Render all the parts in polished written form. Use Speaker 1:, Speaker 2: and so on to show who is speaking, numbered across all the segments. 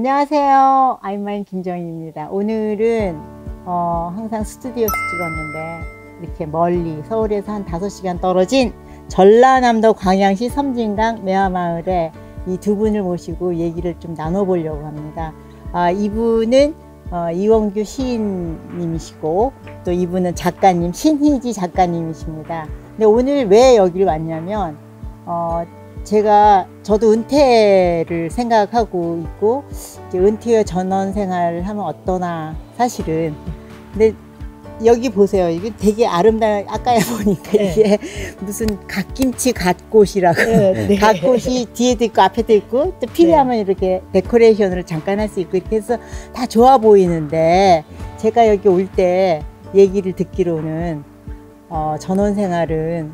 Speaker 1: 안녕하세요. 아이마인 김정희입니다. 오늘은 항상 스튜디오에서 찍었는데 이렇게 멀리 서울에서 한 5시간 떨어진 전라남도 광양시 섬진강 매화마을에 이 두 분을 모시고 얘기를 좀 나눠보려고 합니다. 이분은 이원규 시인님이시고 또 이분은 작가님 신희지 작가님이십니다. 근데 오늘 왜 여기를 왔냐면 저도 은퇴를 생각하고 있고 이제 은퇴 후 전원 생활을 하면 어떠나 사실은. 근데 여기 보세요. 이게 되게 아름다워. 아까 보니까 이게 무슨 갓김치 갓꽃이라고. 네. 갓꽃이 뒤에도 있고 앞에도 있고 또 필요하면 이렇게 데코레이션을 잠깐 할 수 있고 이렇게 해서 다 좋아 보이는데, 제가 여기 올 때 얘기를 듣기로는 전원 생활은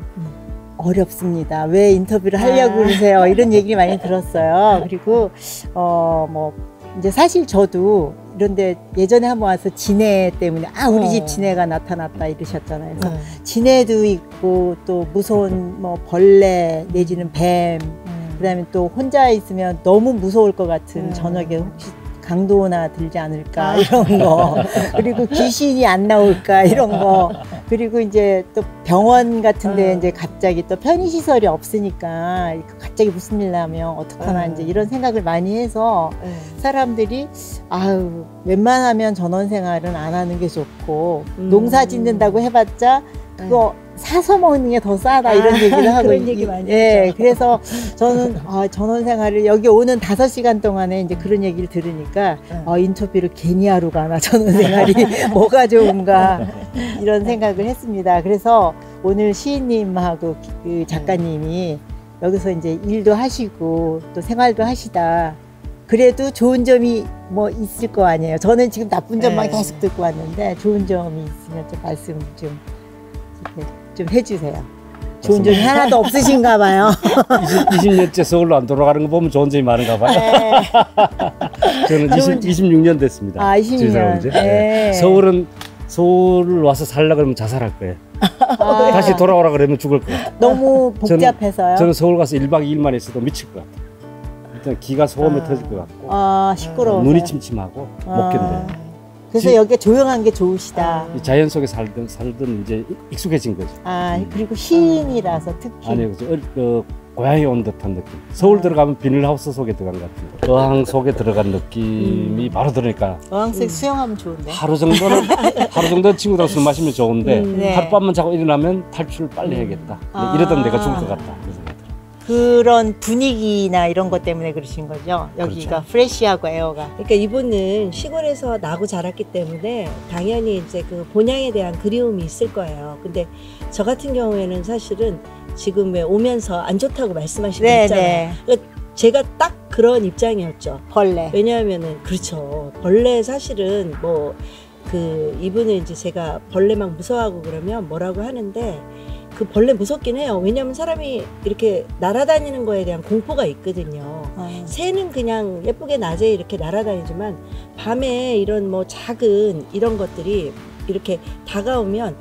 Speaker 1: 어렵습니다. 왜 인터뷰를 하려고 그러세요? 이런 얘기를 많이 들었어요. 그리고 뭐 이제 사실 저도 이런데 예전에 한번 와서 진해 때문에 우리 집 진해가 나타났다 이러셨잖아요. 그래서 진해도 있고 또 무서운 뭐 벌레 내지는 뱀, 그다음에 또 혼자 있으면 너무 무서울 것 같은 저녁에 혹시 강도나 들지 않을까 이런 거, 그리고 귀신이 안 나올까 이런 거, 그리고 이제 또 병원 같은데 이제 갑자기 또 편의시설이 없으니까 갑자기 무슨 일 나면 어떡하나 이제 이런 생각을 많이 해서 사람들이 웬만하면 전원생활은 안 하는 게 좋고 농사 짓는다고 해봤자 그거 사서 먹는 게 더 싸다 이런 얘기를 하고.
Speaker 2: 그런 얘기 많이
Speaker 1: 하죠. 그래서 저는 전원생활을 여기 오는 5시간 동안에 이제 그런 얘기를 들으니까 인터뷰를 괜히 하러 가나, 전원생활이 뭐가 좋은가 이런 생각을 했습니다. 그래서 오늘 시인님하고 그 작가님이 여기서 이제 일도 하시고 또 생활도 하시다. 그래도 좋은 점이 뭐 있을 거 아니에요. 저는 지금 나쁜 점만 계속 듣고 왔는데 좋은 점이 있으면 좀 말씀 좀 해주세요. 좋은 점이 하나도 없으신가 봐요.
Speaker 3: 20년째 서울로 안 돌아가는 거 보면 좋은 점이 많은가 봐요. 저는 26년 됐습니다.
Speaker 1: 26년.
Speaker 3: 서울을 와서 살려고 그러면 자살할 거예요. 다시 돌아오라 그러면 죽을 것 같아요.
Speaker 1: 너무 복잡해서요?
Speaker 3: 저는 서울 가서 1박 2일만 있어도 미칠 것 같아요. 일단 기가 소음에 터질 것 같고
Speaker 1: 시끄러워서
Speaker 3: 눈이 침침하고 못 견뎌요.
Speaker 1: 그래서 여기가 조용한 게 좋으시다.
Speaker 3: 자연 속에 살든 이제 익숙해진 거죠.
Speaker 1: 그리고 시인이라서 특히.
Speaker 3: 아니요, 고향에 온 듯한 느낌. 서울 들어가면 비닐하우스 속에 들어간 것 같은 어항 속에 들어간 느낌이 바로 들으니까.
Speaker 1: 어항 속에 수영하면 좋은데.
Speaker 3: 하루 정도는 친구랑 술 마시면 좋은데 하룻밤만 자고 일어나면 탈출을 빨리 해야겠다. 이러던 내가 죽을 것 같다.
Speaker 1: 그런 분위기나 이런 것 때문에 그러신 거죠? 여기가 그렇죠. 프레시하고 에어가.
Speaker 2: 그러니까 이분은 시골에서 나고 자랐기 때문에 당연히 이제 그 본향에 대한 그리움이 있을 거예요. 근데 저 같은 경우에는 사실은 지금 왜 오면서 안 좋다고 말씀하신 거 있잖아요. 그러니까 제가 딱 그런 입장이었죠.
Speaker 1: 벌레.
Speaker 2: 왜냐하면은 그렇죠. 벌레 사실은 뭐 이분은 이제 제가 벌레 막 무서워하고 그러면 뭐라고 하는데, 그 벌레 무섭긴 해요. 왜냐하면 사람이 이렇게 날아다니는 거에 대한 공포가 있거든요. 새는 그냥 예쁘게 낮에 이렇게 날아다니지만 밤에 이런 뭐 작은 이런 것들이 이렇게 다가오면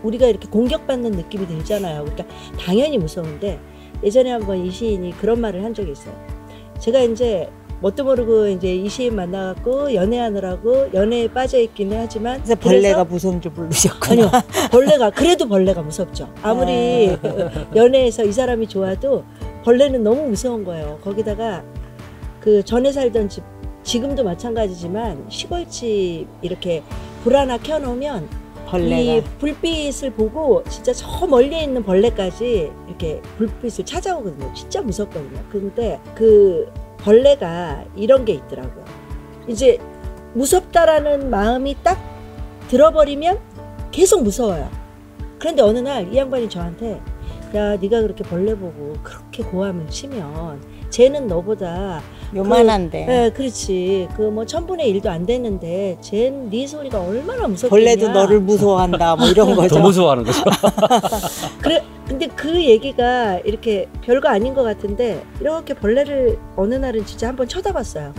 Speaker 2: 우리가 이렇게 공격받는 느낌이 들잖아요. 그러니까 당연히 무서운데, 예전에 한번 이 시인이 그런 말을 한 적이 있어요. 제가 이제 뭣도 모르고 이제 이 시인 만나갖고 연애하느라고 연애에 빠져있기는 하지만.
Speaker 1: 그래서 벌레가 무서운 줄 모르셨구나.
Speaker 2: 아니요. 그래도 벌레가 무섭죠. 아무리 연애에서 이 사람이 좋아도 벌레는 너무 무서운 거예요. 거기다가 그 전에 살던 집, 지금도 마찬가지지만 시골집 이렇게 불 하나 켜놓으면 벌레가. 이 불빛을 보고 진짜 저 멀리 있는 벌레까지 이렇게 불빛을 찾아오거든요. 진짜 무섭거든요. 근데 그 벌레가 이런 게 있더라고요. 이제 무섭다라는 마음이 딱 들어버리면 계속 무서워요. 그런데 어느 날 이 양반이 저한테, 야, 네가 그렇게 벌레 보고 그렇게 고함을 치면 쟤는 너보다
Speaker 1: 요만한데.
Speaker 2: 그렇지. 그 뭐 1000분의 1도 안 되는데 쟤는 네 소리가 얼마나 무섭겠냐.
Speaker 1: 벌레도 너를 무서워한다 뭐 이런 거죠.
Speaker 3: 더 무서워하는 거죠.
Speaker 2: 근데 그 얘기가 이렇게 별거 아닌 것 같은데, 이렇게 벌레를 어느 날은 진짜 한번 쳐다봤어요.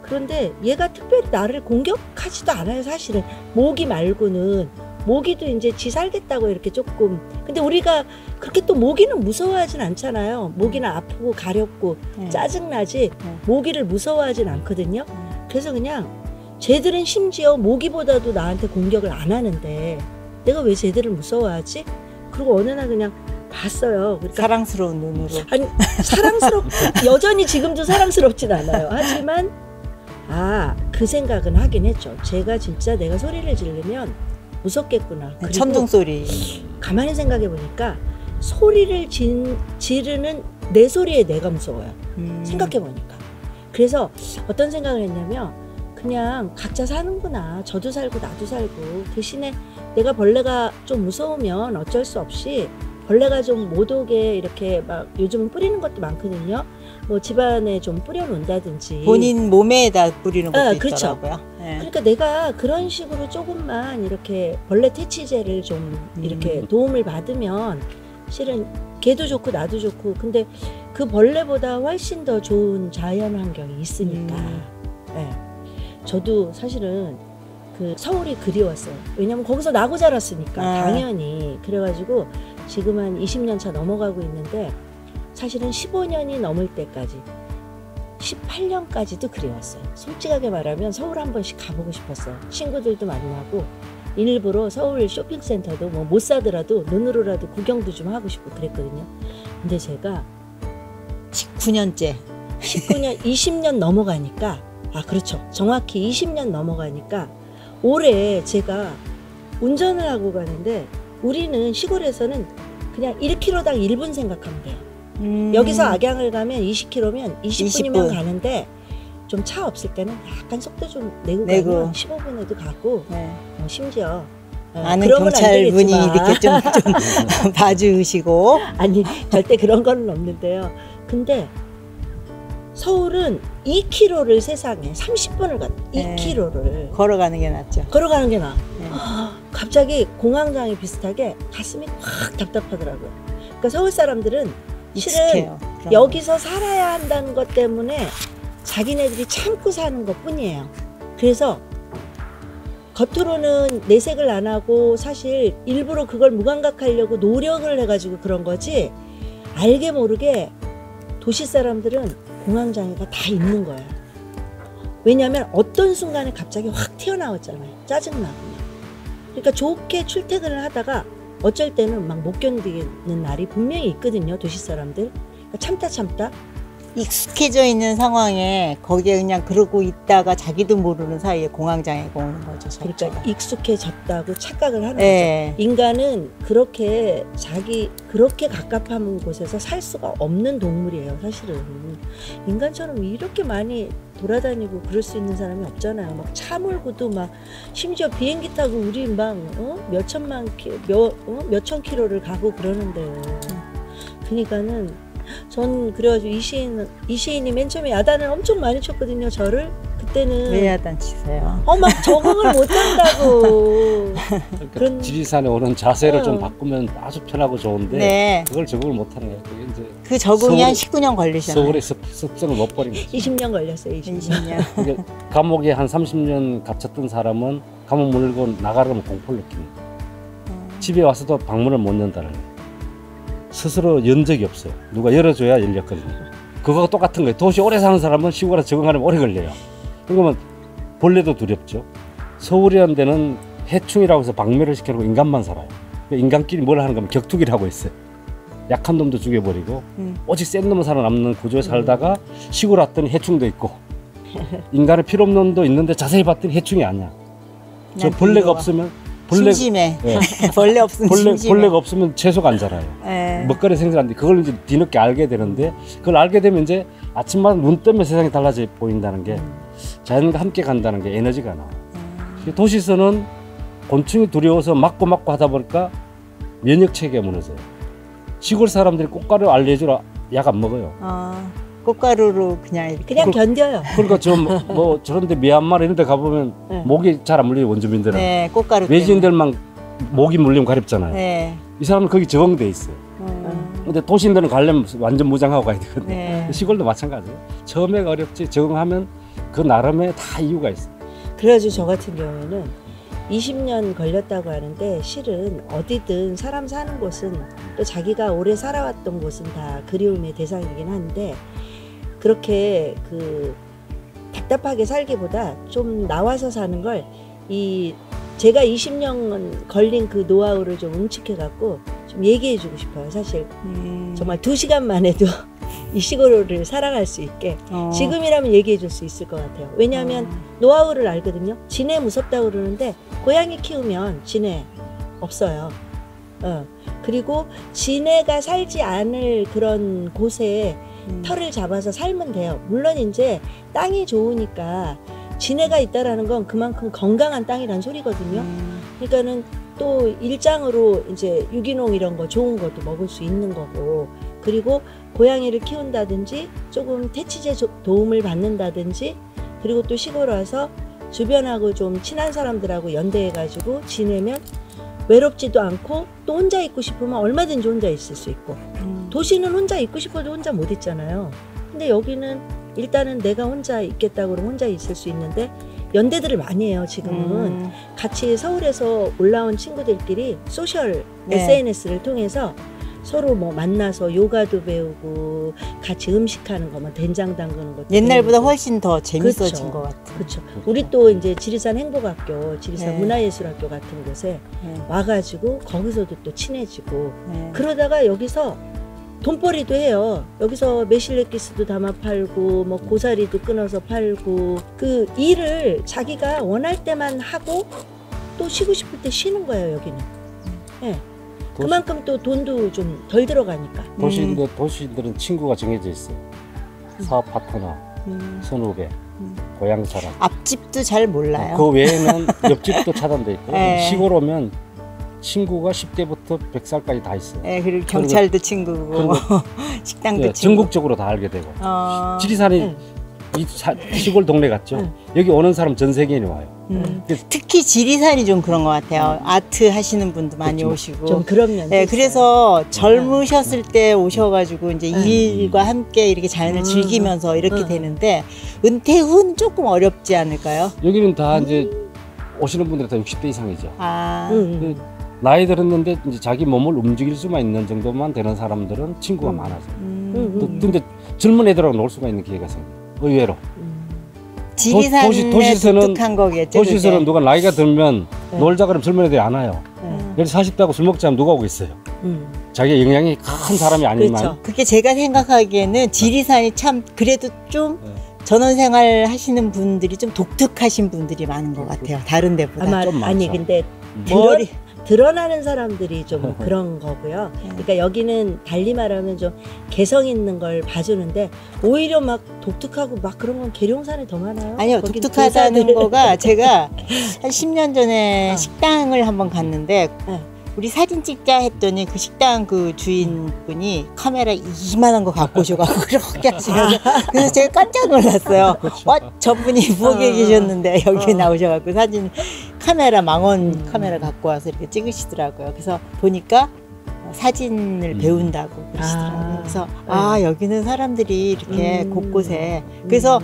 Speaker 2: 그런데 얘가 특별히 나를 공격하지도 않아요. 사실은 모기 말고는 모기도 이제 지 살겠다고 이렇게 조금. 근데 우리가 그렇게 또 모기는 무서워하진 않잖아요. 모기는 아프고 가렵고 짜증나지 모기를 무서워하진 않거든요. 그래서 그냥 쟤들은 심지어 모기보다도 나한테 공격을 안 하는데 내가 왜 쟤들을 무서워하지? 그리고 어느 날 그냥 봤어요. 그러니까
Speaker 1: 사랑스러운 눈으로.
Speaker 2: 아니 여전히 지금도 사랑스럽진 않아요. 하지만 그 생각은 하긴 했죠. 제가 진짜 내가 소리를 지르면 무섭겠구나. 그리고
Speaker 1: 천둥 소리.
Speaker 2: 가만히 생각해 보니까 소리를 지르는 내 소리에 내가 무서워요. 생각해 보니까. 그래서 어떤 생각을 했냐면 그냥 각자 사는구나. 저도 살고 나도 살고. 대신에 내가 벌레가 좀 무서우면 어쩔 수 없이 벌레가 좀 못 오게 이렇게 막 요즘은 뿌리는 것도 많거든요. 뭐 집안에 좀 뿌려놓는다든지.
Speaker 1: 본인 몸에다 뿌리는 것도
Speaker 2: 그렇죠.
Speaker 1: 있더라고요. 네.
Speaker 2: 그러니까 내가 그런 식으로 조금만 이렇게 벌레 퇴치제를 좀 이렇게 도움을 받으면 실은 걔도 좋고 나도 좋고. 근데 그 벌레보다 훨씬 더 좋은 자연 환경이 있으니까. 네. 저도 사실은 그 서울이 그리웠어요. 왜냐면 거기서 나고 자랐으니까 당연히. 그래가지고 지금 한 20년 차 넘어가고 있는데 사실은 15년이 넘을 때까지 18년까지도 그리웠어요. 솔직하게 말하면 서울 한 번씩 가보고 싶었어요. 친구들도 만나고 일부러 서울 쇼핑센터도 뭐 못 사더라도 눈으로라도 구경도 좀 하고 싶고 그랬거든요. 근데 제가
Speaker 1: 19년째.
Speaker 2: 19년, 20년 넘어가니까 그렇죠. 정확히 20년 넘어가니까 올해 제가 운전을 하고 가는데 우리는 시골에서는 그냥 1km당 1분 생각하면 돼요. 여기서 악양을 가면 20km면 20분이면
Speaker 1: 20분.
Speaker 2: 가는데 좀 차 없을 때는 약간 속도 좀 내고 가면 15분에도 가고 심지어
Speaker 1: 아는
Speaker 2: 그러면 안
Speaker 1: 경찰분이
Speaker 2: 되겠지만.
Speaker 1: 이렇게 좀 봐주시고.
Speaker 2: 아니 절대 그런 건 없는데요. 근데 서울은 2km를 세상에 30분을 가. 2km를
Speaker 1: 걸어가는 게 낫죠.
Speaker 2: 걸어가는 게 나아.
Speaker 1: 네.
Speaker 2: 갑자기 공황장애 비슷하게 가슴이 확 답답하더라고요. 그러니까 서울 사람들은 실은
Speaker 1: 익숙해요. 그런
Speaker 2: 여기서 살아야 한다는 것 때문에 자기네들이 참고 사는 것 뿐이에요. 그래서 겉으로는 내색을 안 하고 사실 일부러 그걸 무감각하려고 노력을 해가지고 그런 거지, 알게 모르게 도시 사람들은 공황장애가 다 있는 거예요. 왜냐하면 어떤 순간에 갑자기 확 튀어나왔잖아요. 짜증나고. 그러니까 좋게 출퇴근을 하다가 어쩔 때는 막 못 견디는 날이 분명히 있거든요. 도시 사람들. 그러니까 참다
Speaker 1: 익숙해져 있는 상황에 거기에 그냥 그러고 있다가 자기도 모르는 사이에 공황장애가 오는 거죠.
Speaker 2: 그러니까 익숙해졌다고 착각을 하는
Speaker 1: 네.
Speaker 2: 거죠. 인간은 그렇게 그렇게 갑갑한 곳에서 살 수가 없는 동물이에요. 사실은 인간처럼 이렇게 많이 돌아다니고 그럴 수 있는 사람이 없잖아요. 막 차 몰고도 막 심지어 비행기 타고 우리 막 몇천 킬로를 가고 그러는데요. 그러니까는 전 그래가지고 이 시인이 맨 처음에 야단을 엄청 많이 쳤거든요. 저를. 그때는
Speaker 1: 왜 야단 치세요?
Speaker 2: 막 적응을 못한다고.
Speaker 3: 그러니까 지리산에 오는 자세를 좀 바꾸면 아주 편하고 좋은데
Speaker 1: 네.
Speaker 3: 그걸 적응을 못하는 거예요. 그게 이제
Speaker 1: 그 적응이 한 19년 걸리셨나요?
Speaker 3: 서울의 습성을 못 버린 거죠.
Speaker 2: 20년 걸렸어요. 20년.
Speaker 1: 20년.
Speaker 3: 그러니까 감옥에 한 30년 갇혔던 사람은 감옥 문을 열고 나가려면 공포를 느낍니다. 집에 와서도 방문을 못 연다는 거예요. 스스로 연 적이 없어요. 누가 열어줘야 열렸거든요. 그거가 똑같은 거예요. 도시 오래 사는 사람은 시골에 적응하려면 오래 걸려요. 그러면 벌레도 두렵죠. 서울이라는 데는 해충이라고 해서 박멸을 시켜놓고 인간만 살아요. 인간끼리 뭘 하는 거면 격투기를 하고 있어요. 약한 놈도 죽여버리고 오직 센 놈은 살아남는 구조에 살다가 시골 왔더니 해충도 있고 인간의 필요 없는 놈도 있는데 자세히 봤더니 해충이 아니야. 저 벌레가 없으면
Speaker 1: 심심해.
Speaker 3: 네.
Speaker 1: 벌레 없으면 심심해.
Speaker 3: 벌레가 없으면 채소가 안 자라요.
Speaker 1: 네.
Speaker 3: 먹거리 생산하는데 그걸 이제 뒤늦게 알게 되는데, 그걸 알게 되면 이제 아침마다 눈 뜨면 세상이 달라져 보인다는 게, 자연과 함께 간다는 게 에너지가 나와요. 도시에서는 곤충이 두려워서 막고 하다 보니까 면역 체계가 무너져요. 시골 사람들이 꽃가루 알레르기로 약 안 먹어요.
Speaker 1: 꽃가루로 그냥 이렇게.
Speaker 2: 그냥 견뎌요.
Speaker 3: 그러니까 뭐 저런데 미얀마 이런 데 가보면 모기 잘 안 물리요. 원주민들은.
Speaker 1: 네, 꽃가루.
Speaker 3: 외지인들만 모기 물리면 가렵잖아요.
Speaker 1: 네.
Speaker 3: 이 사람은 거기 적응돼 있어요. 근데 도시인들은 가려면 완전 무장하고 가야 되거든요.
Speaker 1: 네.
Speaker 3: 시골도 마찬가지예요. 처음에 어렵지 적응하면 그 나름의 다 이유가 있어요.
Speaker 2: 그래가지고 저 같은 경우에는 20년 걸렸다고 하는데 실은 어디든 사람 사는 곳은 또 자기가 오래 살아왔던 곳은 다 그리움의 대상이긴 한데 그렇게 그 답답하게 살기보다 좀 나와서 사는 걸 제가 20년 걸린 그 노하우를 좀 응축해 갖고 좀 얘기해 주고 싶어요. 사실 정말 2시간만 해도 이 시골을 살아갈 수 있게 지금이라면 얘기해 줄 수 있을 것 같아요. 왜냐하면 노하우를 알거든요. 진해 무섭다고 그러는데 고양이 키우면 진해 없어요. 그리고 진해가 살지 않을 그런 곳에 털을 잡아서 살면 돼요. 물론 이제 땅이 좋으니까 진해가 있다라는 건 그만큼 건강한 땅이란 소리거든요. 그러니까는 또 일장으로 이제 유기농 이런 거 좋은 것도 먹을 수 있는 거고, 그리고 고양이를 키운다든지 조금 퇴치제 도움을 받는다든지, 그리고 또 시골 와서 주변하고 좀 친한 사람들하고 연대해가지고 지내면 외롭지도 않고 또 혼자 있고 싶으면 얼마든지 혼자 있을 수 있고, 도시는 혼자 있고 싶어도 혼자 못 있잖아요. 근데 여기는 일단은 내가 혼자 있겠다고 그러면 혼자 있을 수 있는데 연대들을 많이 해요. 지금은 같이 서울에서 올라온 친구들끼리 소셜
Speaker 1: 네.
Speaker 2: SNS를 통해서 서로 뭐 만나서 요가도 배우고 같이 음식하는 거, 뭐 된장 담그는 것도
Speaker 1: 옛날보다
Speaker 2: 배우고.
Speaker 1: 훨씬 더 재밌어진
Speaker 2: 그렇죠.
Speaker 1: 것 같아요.
Speaker 2: 그렇죠. 우리 또 이제 지리산 행복학교, 지리산
Speaker 1: 네.
Speaker 2: 문화예술학교 같은 곳에
Speaker 1: 네.
Speaker 2: 와가지고 거기서도 또 친해지고
Speaker 1: 네.
Speaker 2: 그러다가 여기서 돈벌이도 해요. 여기서 매실레기스도 담아 팔고 뭐 고사리도 끊어서 팔고, 그 일을 자기가 원할 때만 하고 또 쉬고 싶을 때 쉬는 거예요. 여기는. 네. 그만큼 또 돈도 좀 덜 들어가니까.
Speaker 3: 도시인들은 친구가 정해져 있어요. 사업 파트너, 선후배, 고향 사람.
Speaker 1: 앞집도 잘 몰라요.
Speaker 3: 그 외에는 옆집도 차단돼 있고
Speaker 1: 네.
Speaker 3: 시골 오면 친구가 10대부터 100살까지 다 있어요.
Speaker 1: 네, 그리고 경찰도 친구고 식당도
Speaker 3: 네,
Speaker 1: 친구.
Speaker 3: 전국적으로 다 알게 되고. 지리산이
Speaker 2: 응.
Speaker 3: 시골 동네 같죠.
Speaker 2: 응.
Speaker 3: 여기 오는 사람 전 세계인이 와요.
Speaker 1: 특히 지리산이 좀 그런 것 같아요. 아트 하시는 분도 많이
Speaker 3: 그렇죠.
Speaker 1: 오시고.
Speaker 2: 좀 그런 면도
Speaker 1: 네,
Speaker 2: 있어요.
Speaker 1: 그래서 젊으셨을 때 오셔가지고 이제
Speaker 2: 응.
Speaker 1: 일과 함께 이렇게 자연을 즐기면서 이렇게
Speaker 2: 응.
Speaker 1: 되는데 은퇴 후는 조금 어렵지 않을까요?
Speaker 3: 여기는 다 이제 오시는 분들이 다 60대 이상이죠.
Speaker 1: 아,
Speaker 3: 그 나이 들었는데 이제 자기 몸을 움직일 수만 있는 정도만 되는 사람들은 친구가 많아서. 근데 젊은 애들하고 놀 수가 있는 기회가 생겨요. 의외로.
Speaker 1: 지리산에
Speaker 3: 도시에서는-
Speaker 1: 독특한 거겠죠.
Speaker 3: 도시에서는
Speaker 1: 그게?
Speaker 3: 누가 나이가 들면
Speaker 2: 네.
Speaker 3: 놀자 그러면 젊은 애들이 안 와요. 여기 40대하고 술 먹자 하면 누가 오고 있어요. 자기 영향이 큰 사람이 아니면.
Speaker 2: 그렇죠.
Speaker 1: 그게 제가 생각하기에는 지리산이 참 그래도 좀
Speaker 3: 네.
Speaker 1: 전원생활 하시는 분들이 좀 독특하신 분들이 많은 것 같아요. 다른 데보다.
Speaker 2: 아마
Speaker 3: 좀
Speaker 2: 아니
Speaker 3: 많죠.
Speaker 2: 근데
Speaker 1: 머리.
Speaker 2: 드러나는 사람들이 좀 그런 거고요. 그러니까 여기는 달리 말하면 좀 개성 있는 걸 봐주는데 오히려 막 독특하고 막 그런 건 계룡산에 더 많아요.
Speaker 1: 아니요,
Speaker 2: 거긴
Speaker 1: 독특하다는
Speaker 2: 도사들.
Speaker 1: 거가 제가 한 10년 전에
Speaker 2: 어.
Speaker 1: 식당을 한번 갔는데
Speaker 2: 네.
Speaker 1: 우리 사진 찍자 했더니 그 식당 그 주인분이 카메라 이만한 거 갖고 오셔가지고 그렇게 하시면서 그래서 제가 깜짝 놀랐어요. 저분이 부엌에 계셨는데 여기 나오셔가지고 사진 카메라 망원 카메라 갖고 와서 이렇게 찍으시더라고요. 그래서 보니까 사진을 배운다고 그러시더라고요. 그래서 여기는 사람들이 이렇게 곳곳에 그래서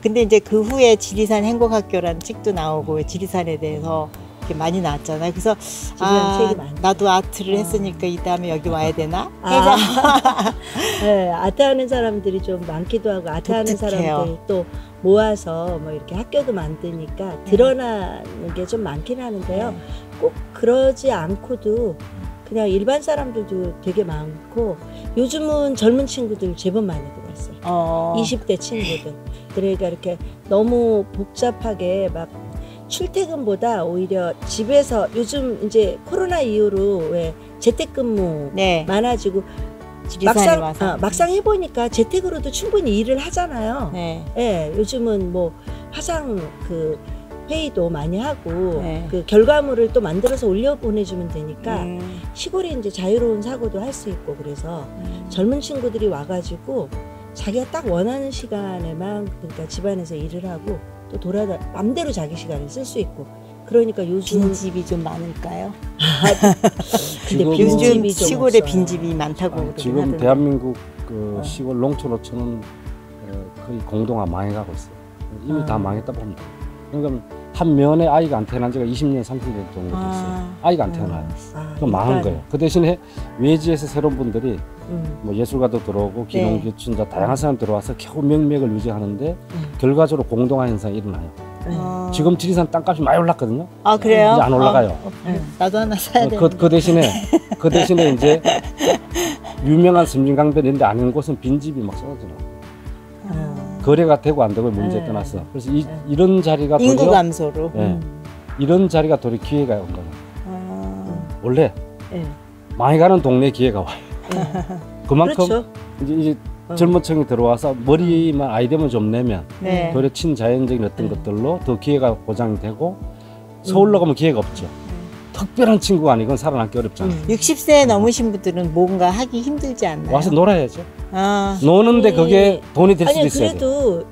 Speaker 1: 근데 이제 그 후에 지리산 행복학교라는 책도 나오고 지리산에 대해서 이렇게 많이 나왔잖아요. 그래서
Speaker 2: 책이 많죠.
Speaker 1: 나도 아트를 했으니까 이 다음에 여기 와야 되나?
Speaker 2: 네, 아트하는 사람들이 좀 많기도 하고 아트하는
Speaker 1: 독특해요.
Speaker 2: 사람들 또 모아서 뭐 이렇게 학교도 만드니까 드러나는 게 좀 많긴 하는데요. 꼭 그러지 않고도 그냥 일반 사람들도 되게 많고 요즘은 젊은 친구들 제법 많이 들어왔어요. 20대 친구들. 그러니까 이렇게 너무 복잡하게 막 출퇴근보다 오히려 집에서 요즘 이제 코로나 이후로 왜 재택근무
Speaker 1: 네.
Speaker 2: 많아지고
Speaker 1: 지리산에 와서.
Speaker 2: 막상 해보니까 재택으로도 충분히 일을 하잖아요.
Speaker 1: 네.
Speaker 2: 예, 요즘은 뭐 화상 그 회의도 많이 하고
Speaker 1: 네.
Speaker 2: 그 결과물을 또 만들어서 올려 보내주면 되니까 시골에 이제 자유로운 사고도 할 수 있고 그래서 젊은 친구들이 와가지고 자기가 딱 원하는 시간에만 그러니까 집안에서 일을 하고 또 돌아다 맘대로 자기 시간을 쓸 수 있고 그러니까 요즘
Speaker 1: 빈집이 좀 많을까요?
Speaker 2: 근데
Speaker 3: 지금
Speaker 1: 요즘
Speaker 2: 빈집이 좀
Speaker 1: 시골에
Speaker 2: 없어요.
Speaker 1: 빈집이 많다고 그러긴
Speaker 3: 지금
Speaker 1: 하던데.
Speaker 3: 대한민국 그 시골 농촌어촌은 거의 공동화 망해가고 있어요. 이미 다 망했다 봅니다. 그러니까 한 면에 아이가 안 태어난 지가 20년, 30년 정도 됐어요. 아이가 안 태어나요. 그럼 망한 거예요. 그 대신에 외지에서 새로운 분들이 뭐 예술가도 들어오고 기농기춘자 다양한 사람 들어와서 겨우 명맥을 유지하는데 결과적으로 공동화 현상이 일어나요. 지금 지리산 땅값이 많이 올랐거든요.
Speaker 1: 아 그래요?
Speaker 3: 이제 안 올라가요.
Speaker 1: 나도 하나 사야 돼.
Speaker 3: 그 대신에 이제 유명한 섬진강변 이런 데 아닌 곳은 빈집이 막 쏟아져요. 거래가 되고 안 되고 문제에 떠나서. 그래서 이런 자리가
Speaker 1: 인구
Speaker 3: 도리어,
Speaker 1: 감소로.
Speaker 3: 이런 자리가 도리어 기회가 온다. 원래 많이 가는 동네 기회가 와요. 그만큼
Speaker 2: 그렇죠.
Speaker 3: 이제 젊은 층이 들어와서 머리만 아이디어만 좀 내면 도리어 친자연적인 어떤 것들로 더 기회가 보장이 되고 서울로 가면 기회가 없죠. 특별한 친구가 아니건 살아남기 어렵잖아요.
Speaker 1: 60세 넘으신 분들은 뭔가 하기 힘들지 않나요?
Speaker 3: 와서 놀아야죠.
Speaker 1: 아,
Speaker 3: 노는데 그게 돈이 될 수도
Speaker 2: 아니
Speaker 3: 있어야 돼요.
Speaker 2: 그래도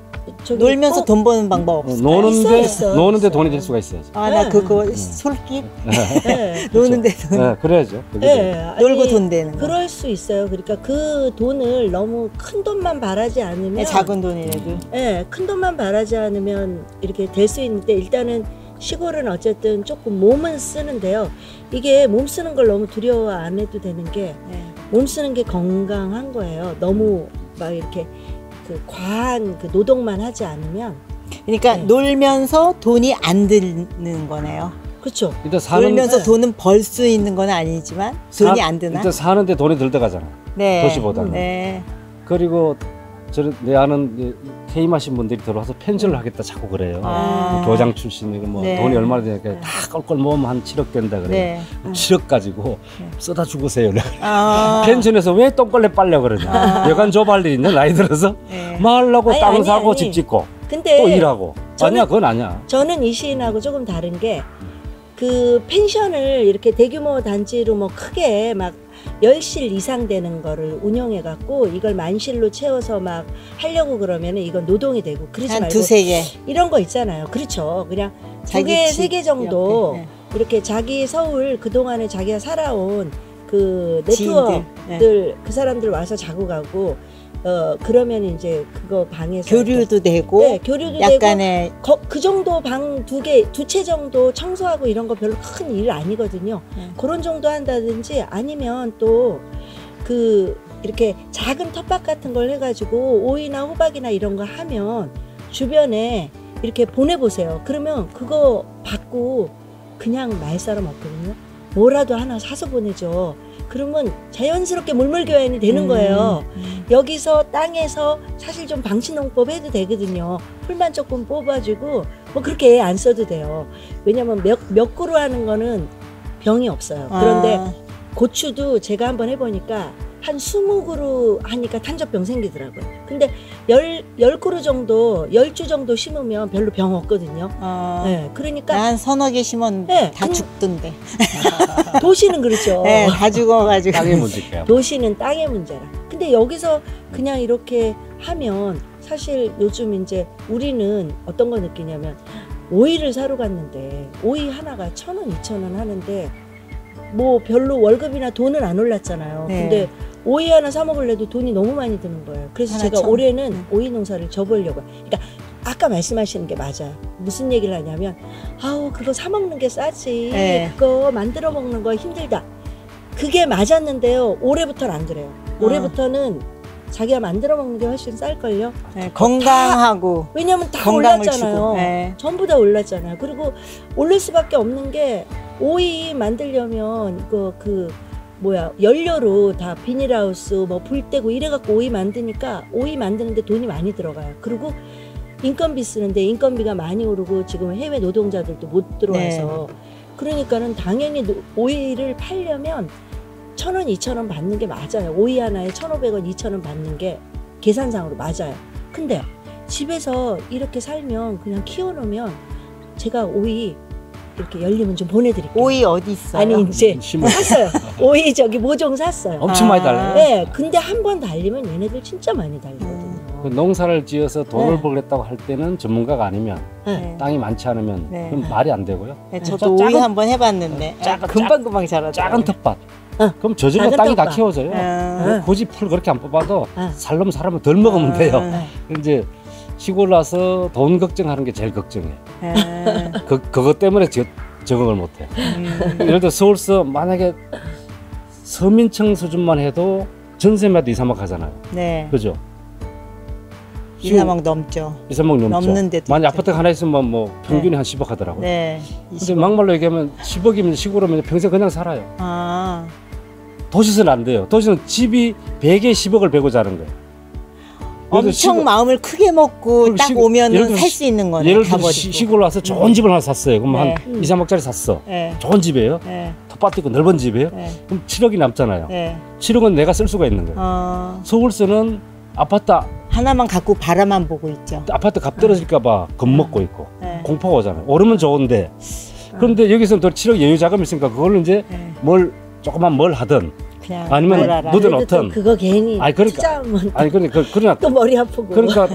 Speaker 2: 저기
Speaker 1: 놀면서
Speaker 2: 꼭
Speaker 1: 돈 버는 방법 없어요?
Speaker 3: 노는데
Speaker 2: 있어.
Speaker 3: 돈이 될 수가 있어야죠.
Speaker 1: 아, 나
Speaker 2: 네.
Speaker 1: 그거 솔깃
Speaker 2: 네.
Speaker 1: 노는데 돈,
Speaker 3: 네, 그래야죠. 그게
Speaker 2: 네, 아니,
Speaker 1: 놀고 돈 되는 거.
Speaker 2: 그럴 수 있어요. 그러니까 그 돈을 너무 큰 돈만 바라지 않으면
Speaker 1: 네, 작은 돈이라도.
Speaker 2: 네, 큰 돈만 바라지 않으면 이렇게 될 수 있는데 일단은 시골은 어쨌든 조금 몸은 쓰는데요. 이게 몸 쓰는 걸 너무 두려워 안 해도 되는 게 몸 쓰는 게 건강한 거예요. 너무 막 이렇게 그 과한 그 노동만 하지 않으면
Speaker 1: 그러니까
Speaker 2: 네.
Speaker 1: 놀면서 돈이 안 드는 거네요.
Speaker 2: 그렇죠.
Speaker 3: 일단 사는
Speaker 1: 놀면서
Speaker 2: 네.
Speaker 1: 돈은 벌 수 있는 건 아니지만 돈이 안 드나?
Speaker 3: 일단 사는데 돈이 덜 들어가잖아.
Speaker 1: 네.
Speaker 3: 도시보다는.
Speaker 1: 네.
Speaker 3: 그리고 내 아는 퇴임하신 분들이 들어와서 펜션을 하겠다 자꾸 그래요.
Speaker 1: 아.
Speaker 3: 교장 출신이고 뭐
Speaker 1: 네.
Speaker 3: 돈이 얼마나 되니까
Speaker 1: 네.
Speaker 3: 다 꼴꼴 모으면 한 7억 된다 그래요.
Speaker 1: 네.
Speaker 3: 7억 가지고 써다 죽으세요.
Speaker 1: 아.
Speaker 3: 펜션에서 왜 똥걸레 빨려 그러냐. 여간 줘발 일 있냐 나이 들어서
Speaker 1: 네.
Speaker 3: 말하고
Speaker 2: 아니,
Speaker 3: 땅
Speaker 2: 아니,
Speaker 3: 사고
Speaker 2: 아니.
Speaker 3: 집 짓고
Speaker 2: 근데
Speaker 3: 또 일하고.
Speaker 2: 저는-
Speaker 3: 아니야 그건 아니야.
Speaker 2: 저는 이 시인하고 조금 다른 게 그 펜션을 이렇게 대규모 단지로 뭐 크게 막 10실 이상 되는 거를 운영해 갖고 이걸 만실로 채워서 막 하려고 그러면 이건 노동이 되고 그러지
Speaker 1: 한
Speaker 2: 말고
Speaker 1: 두세 개.
Speaker 2: 이런 거 있잖아요. 그렇죠. 그냥
Speaker 1: 자기
Speaker 2: 두 개,
Speaker 1: 집
Speaker 2: 세 개 정도
Speaker 1: 옆에. 네.
Speaker 2: 이렇게 자기 서울 그동안에 자기가 살아온 그
Speaker 1: 지인들.
Speaker 2: 네트워크들 그 사람들 와서 자고 가고 그러면 이제 그거 방에서
Speaker 1: 교류도 되고
Speaker 2: 네, 교류도 되고
Speaker 1: 약간의
Speaker 2: 그 정도 방 두 채 정도 청소하고 이런 거 별로 큰 일 아니거든요. 그런 정도 한다든지 아니면 또 그 이렇게 작은 텃밭 같은 걸 해가지고 오이나 호박이나 이런 거 하면 주변에 이렇게 보내보세요. 그러면 그거 받고 그냥 말 사람 없거든요. 뭐라도 하나 사서 보내죠. 그러면 자연스럽게 물물교환이 되는 거예요. 여기서 땅에서 사실 좀 방치농법 해도 되거든요. 풀만 조금 뽑아주고 뭐 그렇게 애 안 써도 돼요. 왜냐면 몇 그루 하는 거는 병이 없어요. 그런데 고추도 제가 한번 해보니까 한 20그루 하니까 탄저병 생기더라고요. 근데 10그루 정도, 10주 정도 심으면 별로 병 없거든요. 네, 그러니까
Speaker 1: 난 서너 개 심었는데
Speaker 2: 네,
Speaker 1: 다 죽던데.
Speaker 2: 도시는 그렇죠.
Speaker 1: 네, 다 죽어가지고.
Speaker 3: 땅의 문제예요.
Speaker 2: 도시는 땅의 문제라. 근데 여기서 그냥 이렇게 하면 사실 요즘 이제 우리는 어떤 거 느끼냐면 오이를 사러 갔는데 오이 하나가 1,000원, 2,000원 하는데 뭐 별로 월급이나 돈은 안 올랐잖아요.
Speaker 1: 네.
Speaker 2: 근데 오이 하나 사 먹으려도 돈이 너무 많이 드는 거예요. 그래서
Speaker 1: 하나
Speaker 2: 제가
Speaker 1: 1,000원.
Speaker 2: 올해는 오이 농사를 접으려고요. 그러니까 아까 말씀하시는 게 맞아요. 무슨 얘기를 하냐면 아우 그거 사 먹는 게 싸지.
Speaker 1: 네.
Speaker 2: 그거 만들어 먹는 거 힘들다. 그게 맞았는데요. 올해부터는 안 그래요. 올해부터는 자기가 만들어 먹는 게 훨씬 쌀걸요.
Speaker 1: 네, 건강하고
Speaker 2: 왜냐면 다
Speaker 1: 건강을
Speaker 2: 올랐잖아요.
Speaker 1: 주고. 네.
Speaker 2: 전부 다 올랐잖아요. 그리고 올릴 수밖에 없는 게 오이 만들려면 이거 연료로 다 비닐하우스 뭐 불 떼고 이래갖고 오이 만드니까 오이 만드는데 돈이 많이 들어가요. 그리고 인건비 쓰는데 인건비가 많이 오르고 지금 해외 노동자들도 못 들어와서 그러니까는 당연히 오이를 팔려면 1,000원, 2,000원 받는 게 맞아요. 오이 하나에 1,500원, 2,000원 받는 게 계산상으로 맞아요. 근데요, 집에서 이렇게 살면 그냥 키워놓으면 제가 오이 이렇게 열리면 좀 보내드릴게요.
Speaker 1: 오이 어디 있어요?
Speaker 2: 아니 이제
Speaker 3: 심어.
Speaker 2: 샀어요. 오이 저기 모종 샀어요.
Speaker 3: 엄청 많이 달라요.
Speaker 2: 네, 근데 한 번 달리면 얘네들 진짜 많이 달리거든요.
Speaker 3: 그 농사를 지어서 돈을
Speaker 2: 네.
Speaker 3: 벌겠다고 할 때는 전문가가 아니면
Speaker 2: 네.
Speaker 3: 땅이 많지 않으면
Speaker 1: 네.
Speaker 3: 그럼 말이 안 되고요.
Speaker 1: 네, 저도 오이 한번 해봤는데 금방 자라더라고요.
Speaker 3: 작은 텃밭.
Speaker 2: 어.
Speaker 3: 그럼 저절로
Speaker 2: 작은
Speaker 3: 땅이 다
Speaker 2: 텃밭.
Speaker 3: 키워져요.
Speaker 1: 어.
Speaker 3: 굳이 풀 그렇게 안 뽑아도
Speaker 2: 어.
Speaker 3: 살려면 사람은 덜 먹으면 돼요.
Speaker 1: 어.
Speaker 3: 이제 시골 와서 돈 걱정하는 게 제일 걱정이에요.
Speaker 1: 예.
Speaker 3: 그것 때문에 적응을 못해. 예를 들어 서울서 만약에 서민청 수준만 해도 전세마다 2, 3억 하잖아요.
Speaker 1: 네.
Speaker 3: 그죠?
Speaker 1: 2, 3억 넘죠.
Speaker 3: 2, 3억 넘죠.
Speaker 1: 넘는데도
Speaker 3: 만약
Speaker 1: 있죠.
Speaker 3: 아파트가 하나 있으면 뭐 평균이
Speaker 1: 네.
Speaker 3: 한 10억 하더라고요.
Speaker 1: 네.
Speaker 3: 근데
Speaker 1: 20억.
Speaker 3: 막말로 얘기하면 10억이면 시골 오면 평생 그냥 살아요.
Speaker 1: 아.
Speaker 3: 도시는 안 돼요. 도시는 집이 100에 10억을 베고 자는 거예요. 그래도
Speaker 1: 엄청 마음을 크게 먹고
Speaker 3: 그리고
Speaker 1: 딱
Speaker 3: 예를
Speaker 1: 오면은
Speaker 3: 들어
Speaker 1: 살 수 있는 거네.
Speaker 3: 예를 들어
Speaker 1: 가버리고.
Speaker 3: 시골 와서 좋은 집을 하나 샀어요. 그럼
Speaker 1: 네.
Speaker 3: 한 2, 3억짜리 샀어.
Speaker 1: 네.
Speaker 3: 좋은 집이에요.
Speaker 1: 네.
Speaker 3: 텃밭 있고 넓은 집이에요.
Speaker 1: 네.
Speaker 3: 그럼 7억이 남잖아요.
Speaker 1: 네.
Speaker 3: 7억은 내가 쓸 수가 있는 거예요. 서울서는 아파트
Speaker 1: 하나만 갖고 바라만 보고 있죠.
Speaker 3: 값 떨어질까봐 겁먹고 있고
Speaker 1: 네.
Speaker 3: 공포가 오잖아요. 오르면 좋은데 그런데 여기서는 또 7억 여유 자금이 있으니까 그걸로 이제
Speaker 1: 네.
Speaker 3: 조그만 뭘 하든
Speaker 1: 그냥
Speaker 3: 아니면
Speaker 1: 놀아라.
Speaker 3: 묻어
Speaker 2: 그래도 또
Speaker 3: 놓든
Speaker 2: 그거 괜히
Speaker 3: 아니, 그러니까.
Speaker 2: 투자하면
Speaker 3: 아니 그러나
Speaker 2: 또 머리 아프고.
Speaker 3: 그러니까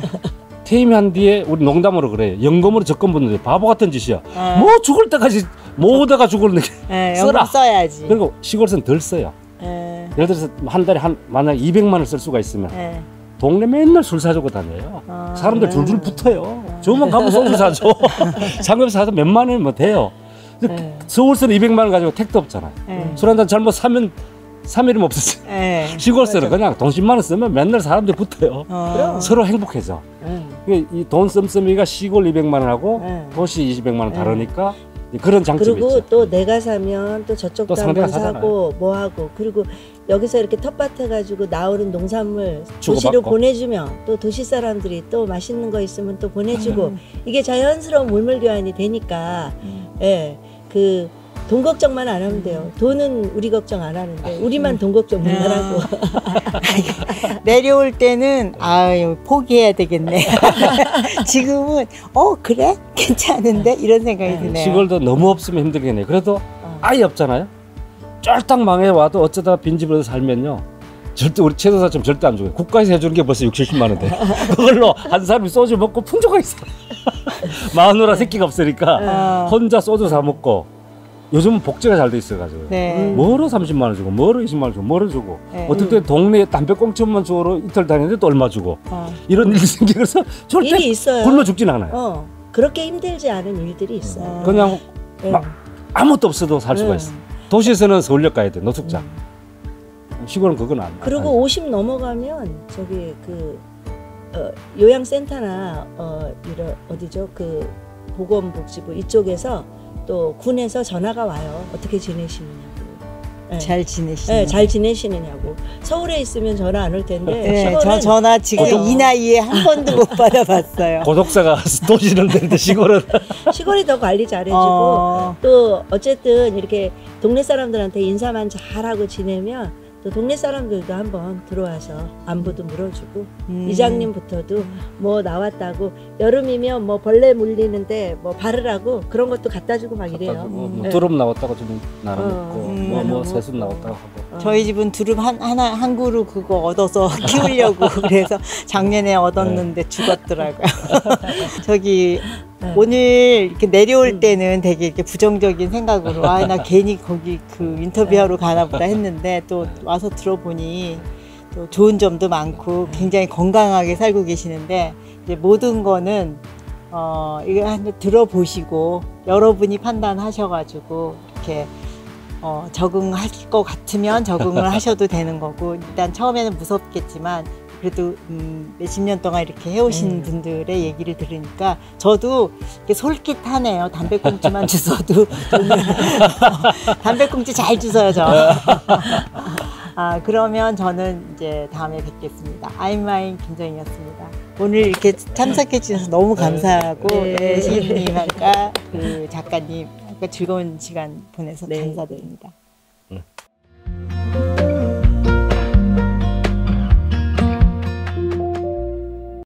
Speaker 3: 퇴임한 뒤에 우리 농담으로 그래요. 연금으로 적금 붓는데 바보 같은 짓이야. 뭐 죽을 때까지 모으다가 죽을
Speaker 1: 네,
Speaker 3: 써라.
Speaker 1: 연금 써야지.
Speaker 3: 그리고 시골에서는 덜 써요.
Speaker 1: 네.
Speaker 3: 예를 들어서 한 달에 만약 200만 원 쓸 수가 있으면
Speaker 1: 네.
Speaker 3: 동네 맨날 술 사주고 다녀요. 사람들 줄줄 붙어요. 저만 가면 소주 사줘. 상급에서 사서 몇만 원이면 돼요.
Speaker 1: 네.
Speaker 3: 서울서는 200만 원 가지고 택도 없잖아요.
Speaker 1: 네.
Speaker 3: 술 한 잔 잘못 사면 3일이면 없었어요.
Speaker 1: 네.
Speaker 3: 시골서는 그냥 돈 10만 원 쓰면 맨날 사람들 붙어요.
Speaker 2: 그럼.
Speaker 3: 서로 행복해져. 이 돈 씀씀이가 시골 200만 원하고
Speaker 2: 네.
Speaker 3: 도시 200만 원 다르니까 그런 장점이
Speaker 2: 그리고
Speaker 3: 있죠.
Speaker 2: 또 내가 사면 또 저쪽도
Speaker 3: 또 상대가
Speaker 2: 한번 사고 뭐 하고 그리고 여기서 이렇게 텃밭 해가지고 나오는 농산물 도시로
Speaker 3: 주고받고.
Speaker 2: 보내주면 또 도시 사람들이 또 맛있는 거 있으면 또 보내주고 이게 자연스러운 물물 교환이 되니까 예, 그 돈 걱정만 안 하면 돼요. 돈은 우리 걱정 안 하는데 우리만 돈 걱정 못 하고.
Speaker 1: 내려올 때는 아유 포기해야 되겠네. 지금은 그래 괜찮은데 이런 생각이 드네요.
Speaker 3: 시골도 너무 없으면 힘들겠네요. 그래도 아예 없잖아요. 쫄딱 망해 와도 어쩌다 빈집으로 살면요. 절대 우리 최도사처럼 절대 안 줘요. 국가에서 해주는 게 벌써 60, 70만 원 돼. 그걸로 한 사람이 소주 먹고 풍족하게 있어. 마누라 새끼가 없으니까 혼자 소주 사 먹고. 요즘은 복지가 잘 돼 있어가지고
Speaker 1: 네.
Speaker 3: 뭐로 30만 원 주고 뭐로 20만 원 주고 뭐로 주고
Speaker 1: 네.
Speaker 3: 어떨 때 동네에 담배꽁초만 주로 이틀 다니는데 또 얼마 주고 이런 일이 생겨서 절대
Speaker 2: 일이 있어요.
Speaker 3: 굶어 죽진 않아요.
Speaker 2: 그렇게 힘들지 않은 일들이 있어요.
Speaker 3: 그냥
Speaker 2: 네.
Speaker 3: 막 아무것도 없어도 살 수가
Speaker 2: 네.
Speaker 3: 있어. 도시에서는 서울역 가야 돼 노숙자. 시골은 그건 안 돼.
Speaker 2: 그리고 50 넘어가면 저기 그 요양센터나 이런 어디죠 그 보건복지부 이쪽에서 또 군에서 전화가 와요. 어떻게 지내시느냐고. 네.
Speaker 1: 잘 지내시네요.
Speaker 2: 네, 잘 지내시느냐고. 서울에 있으면 전화 안 올 텐데
Speaker 1: 네,
Speaker 2: 시골은
Speaker 1: 저 전화 지금 이 나이에 한 번도 못 받아봤어요.
Speaker 3: 고독사가 도시는 되는데 시골은
Speaker 2: 시골이 더 관리 잘해주고 또 어쨌든 이렇게 동네 사람들한테 인사만 잘하고 지내면 또 동네 사람들도 한번 들어와서 안부도 물어주고 이장님부터도 뭐 나왔다고 여름이면 뭐 벌레 물리는데 뭐 바르라고 그런 것도 갖다주고 막 이래요.
Speaker 3: 뭐 두릅 나왔다고 좀 나눠 먹고 뭐 새순 나왔다고 하고.
Speaker 1: 저희 집은 두릅 한 그루 그거 얻어서 키우려고 그래서 작년에 얻었는데 죽었더라고요. 저기 오늘 이렇게 내려올 때는 되게 이렇게 부정적인 생각으로 나 괜히 거기 그 인터뷰하러 가나 보다 했는데 또 와서 들어보니 또 좋은 점도 많고 굉장히 건강하게 살고 계시는데 이제 모든 거는 이거 한번 들어보시고 여러분이 판단하셔가지고 이렇게 적응할 것 같으면 적응을 하셔도 되는 거고 일단 처음에는 무섭겠지만 그래도 몇십 년 동안 이렇게 해오신 분들의 얘기를 들으니까 저도 이렇게 솔깃하네요. 담배꽁초만 주워도 담배꽁초 잘 주워요 저. 그러면 저는 이제 다음에 뵙겠습니다. 아임마임 김정희였습니다. 오늘 이렇게 참석해 주셔서 너무 감사하고 시인님과 그 작가님 즐거운 시간 보내서 감사드립니다.